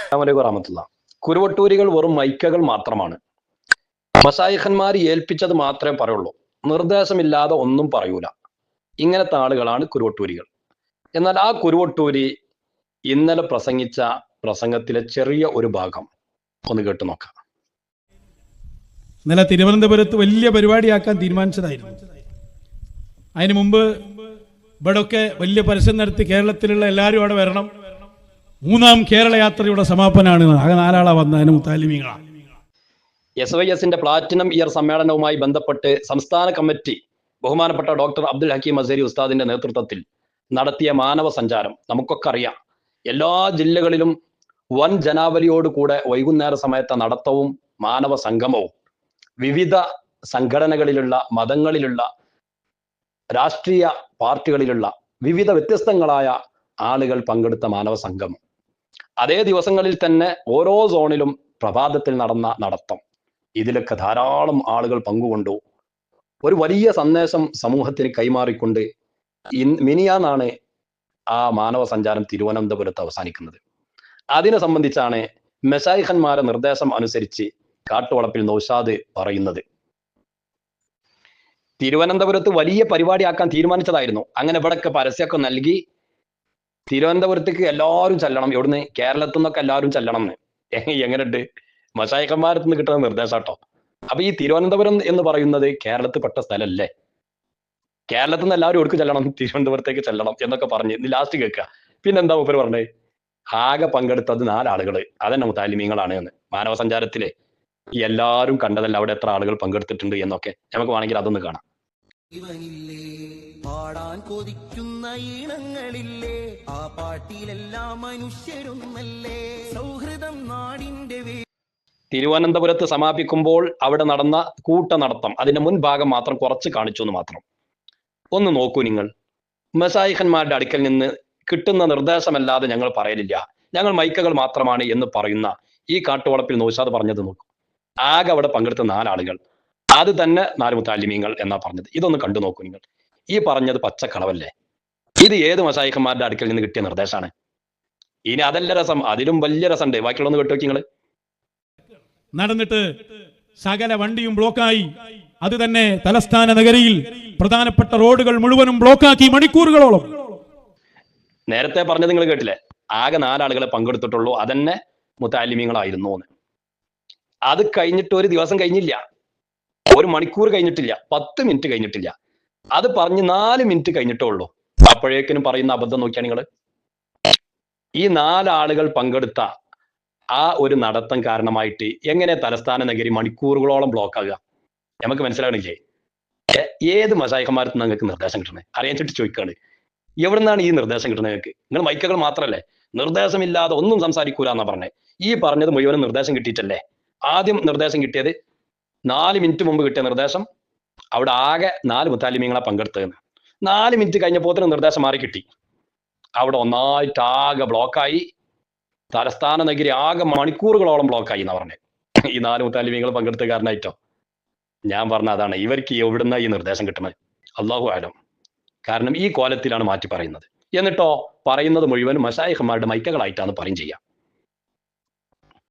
അസ്സലാമു റഹ്മത്തുള്ളാ. കുരുവട്ടൂരികൾ വെറും മൈക്കകൾ മാത്രമാണ്. മശായിഖന്മാർ ഏൽപ്പിച്ചത് മാത്രമേ പറയുള്ളൂ. നിർദ്ദേശമില്ലാതെ ഒന്നും പറയൂല. ഇങ്ങനത്തെ ആളുകളാണ് കുരുവട്ടൂരികൾ. എന്നാൽ ആ കുരുവട്ടൂരി ഇന്നലെ പ്രസംഗിച്ച പ്രസംഗത്തിലെ ചെറിയ ഒരു ഭാഗം ഒന്ന് കേട്ടു നോക്കാം. ഇന്നലെ തിരുവനന്തപുരത്ത് വലിയ പരിപാടിയാക്കാൻ തീരുമാനിച്ചതായിരുന്നു. അതിനു മുമ്പ് ഇവിടെയൊക്കെ വലിയ പരസ്യം നടത്തി കേരളത്തിലുള്ള എല്ലാവരും അവിടെ വരണം. 3ാം കേരള യാത്രയുടെ സമാപനാണ്. ആകെ 4 ആളാ വന്ന. അതിന് മുത്താലിമീങ്ങളാണ്. SYSന്റെ പ്ലാറ്റിനം ഇയർ സമ്മേളനവുമായി ബന്ധപ്പെട്ട് സംസ്ഥാന കമ്മിറ്റി ബഹുമാനപ്പെട്ട ഡോക്ടർ അബ്ദുൽ ഹക്കീം അസരി ഉസ്താദിന്റെ നേതൃത്വത്തിൽ നടത്തിയ മാനവ സഞ്ചാരം നമുക്കൊക്കെ അറിയാം. എല്ലാ ജില്ലകളിലും വൻ ജനാവലിയോടുകൂടെ വൈകുന്നേര സമയത്തെ നടത്തവും മാനവ സംഗമവും വിവിധ സംഘടനകളിലുള്ള, മതങ്ങളിലുള്ള, രാഷ്ട്രീയ പാർട്ടികളിലുള്ള വിവിധ വ്യത്യസ്തങ്ങളായ ആളുകൾ പങ്കെടുത്ത മാനവ സംഗമം. അതേ ദിവസങ്ങളിൽ തന്നെ ഓരോ സോണിലും പ്രഭാതത്തിൽ നടന്ന നടത്തം. ഇതിലൊക്കെ ധാരാളം ആളുകൾ പങ്കുകൊണ്ടു. ഒരു വലിയ സന്ദേശം സമൂഹത്തിന് കൈമാറിക്കൊണ്ട് മിനിയാന്നാണ് ആ മാനവ സഞ്ചാരം തിരുവനന്തപുരത്ത് അവസാനിക്കുന്നത്. അതിനെ സംബന്ധിച്ചാണ് മശായിഖന്മാരെ നിർദ്ദേശം അനുസരിച്ച് കാട്ടുവളപ്പിൽ നൗഷാദ് പറയുന്നത്. തിരുവനന്തപുരത്ത് വലിയ പരിപാടിയാക്കാൻ തീരുമാനിച്ചതായിരുന്നു. അങ്ങനെ ഇവിടൊക്കെ പരസ്യമൊക്കെ നൽകി തിരുവനന്തപുരത്തേക്ക് എല്ലാവരും ചെല്ലണം. എവിടുന്ന്? കേരളത്തിൽ നിന്നൊക്കെ എല്ലാവരും ചെല്ലണം എന്ന്. എങ്ങനെയുണ്ട്? മശായിഖന്മാരത്ത് നിന്ന് കിട്ടുന്ന നിർദ്ദേശം കേട്ടോ. അപ്പൊ ഈ തിരുവനന്തപുരം എന്ന് പറയുന്നത് കേരളത്തിൽ പെട്ട സ്ഥലമല്ലേ? കേരളത്തിൽ നിന്ന് എല്ലാവരും എവിടേക്ക് ചെല്ലണം? തിരുവനന്തപുരത്തേക്ക് ചെല്ലണം എന്നൊക്കെ പറഞ്ഞ് ഇത് ലാസ്റ്റ് കേൾക്കുക. പിന്നെന്താ മൂപ്പര് പറഞ്ഞത്? ആകെ പങ്കെടുത്തത് 4 ആളുകൾ. അതന്നെ മുത്താലിമീങ്ങളാണ് എന്ന്. മാനവ സഞ്ചാരത്തിലെ എല്ലാവരും കണ്ടതല്ല അവിടെ എത്ര ആളുകൾ പങ്കെടുത്തിട്ടുണ്ട് എന്നൊക്കെ നമുക്ക് വേണമെങ്കിൽ അതൊന്ന് കാണാം. പാടാൻ കൊതിക്കുന്ന ഈണങ്ങളില്ലേ, ആ പാട്ടിലെല്ലാം മനുഷ്യരൊന്നല്ലേ, സൗഹൃദം നാടിന്റെ. തിരുവനന്തപുരത്ത് സമാപിക്കുമ്പോൾ അവിടെ നടന്ന കൂട്ടനടത്തം അതിന്റെ മുൻഭാഗം മാത്രം കുറച്ച് കാണിച്ചു എന്ന് മാത്രം. ഒന്ന് നോക്കൂ നിങ്ങൾ. മശായിഖന്മാരുടെ അടുക്കൽ നിന്ന് കിട്ടുന്ന നിർദ്ദേശമല്ലാതെ ഞങ്ങൾ പറയലില്ല, ഞങ്ങൾ മൈക്കകൾ മാത്രമാണ് എന്ന് പറയുന്ന ഈ കാട്ടുവളപ്പിൽ നൗഷാദ് പറഞ്ഞത് നോക്കൂ. ആകെ അവിടെ പങ്കെടുത്ത 4 ആളുകൾ, അത് തന്നെ 4 മുത്താലിമീങ്ങൾ എന്നാ പറഞ്ഞത്. ഇതൊന്ന് കണ്ടു നോക്കൂ നിങ്ങൾ. ഈ പറഞ്ഞത് പച്ചക്കളവല്ലേ? ഇത് ഏത് മശായിഖന്മാരുടെ അടുക്കൽ നിന്ന് കിട്ടിയ നിർദ്ദേശമാണ്? ഇനി അതല്ല രസം, അതിലും വലിയ രസമുണ്ട്. ബാക്കിയുള്ളൊന്ന് കേട്ടു നോക്കി നിങ്ങൾ. നടന്നിട്ട് സകല വണ്ടിയും ബ്ലോക്കായി. അത് തന്നെ തലസ്ഥാന നഗരിയിൽ പ്രധാനപ്പെട്ട റോഡുകൾ മുഴുവനും ബ്ലോക്കാക്കി മണിക്കൂറുകളോളം. നേരത്തെ പറഞ്ഞത് നിങ്ങൾ കേട്ടില്ലേ? ആകെ 4 ആളുകളെ പങ്കെടുത്തിട്ടുള്ളൂ, അതന്നെ മുത്താലിമീങ്ങളായിരുന്നു എന്ന്. അത് കഴിഞ്ഞിട്ട് ഒരു ദിവസം കഴിഞ്ഞില്ല, 1 മണിക്കൂർ കഴിഞ്ഞിട്ടില്ല, 10 മിനിറ്റ് കഴിഞ്ഞിട്ടില്ല. അത് പറഞ്ഞ് 4 മിനിറ്റ് കഴിഞ്ഞിട്ടേ ഉള്ളൂ. അപ്പോഴേക്കിനും പറയുന്ന അബദ്ധം നോക്കിയാൽ നിങ്ങൾ. ഈ 4 ആളുകൾ പങ്കെടുത്ത ആ ഒരു നടത്തം കാരണമായിട്ട് എങ്ങനെ തലസ്ഥാന നഗരി മണിക്കൂറുകളോളം ബ്ലോക്ക് ആകുക? നമുക്ക് മനസ്സിലാകണില്ലേ? ഏത് മശായിഖന്മാർക്ക് നിങ്ങൾക്ക് നിർദ്ദേശം കിട്ടണേ? അറിയാൻ ചോദിക്കാണ്. എവിടെ നിന്നാണ് ഈ നിർദ്ദേശം കിട്ടുന്നത് നിങ്ങൾക്ക്? നിങ്ങൾ മൈക്കകൾ മാത്രമല്ലേ? നിർദ്ദേശമില്ലാതെ ഒന്നും സംസാരിക്കൂല എന്നാ പറഞ്ഞത്. ഈ പറഞ്ഞത് മുഴുവനും നിർദ്ദേശം കിട്ടിയിട്ടല്ലേ? ആദ്യം നിർദ്ദേശം കിട്ടിയത് 4 മിനിറ്റ് മുമ്പ് കിട്ടിയ നിർദ്ദേശം, അവിടെ ആകെ 4 മുത്താലിമീങ്ങളെ പങ്കെടുത്തതെന്ന്. 4 മിനിറ്റ് കഴിഞ്ഞപ്പോൾ നിർദ്ദേശം മാറി കിട്ടി. അവിടെ ഒന്നായിട്ട് ആകെ ബ്ലോക്കായി. തലസ്ഥാന നഗരി ആകെ മണിക്കൂറുകളോളം ബ്ലോക്കായി എന്നാ പറഞ്ഞത്. ഈ 4 മുത്താലിമീങ്ങൾ പങ്കെടുത്ത കാരണമായിട്ടോ? ഞാൻ പറഞ്ഞ അതാണ്, ഇവർക്ക് എവിടുന്ന ഈ നിർദ്ദേശം കിട്ടുന്നത്? അല്ലാഹു ആലം. കാരണം ഈ കോലത്തിലാണ് മാറ്റി പറയുന്നത്. എന്നിട്ടോ പറയുന്നത് മുഴുവൻ മശായിഖന്മാരുടെ മൈക്കകളായിട്ടാണ് പറയും ചെയ്യുക.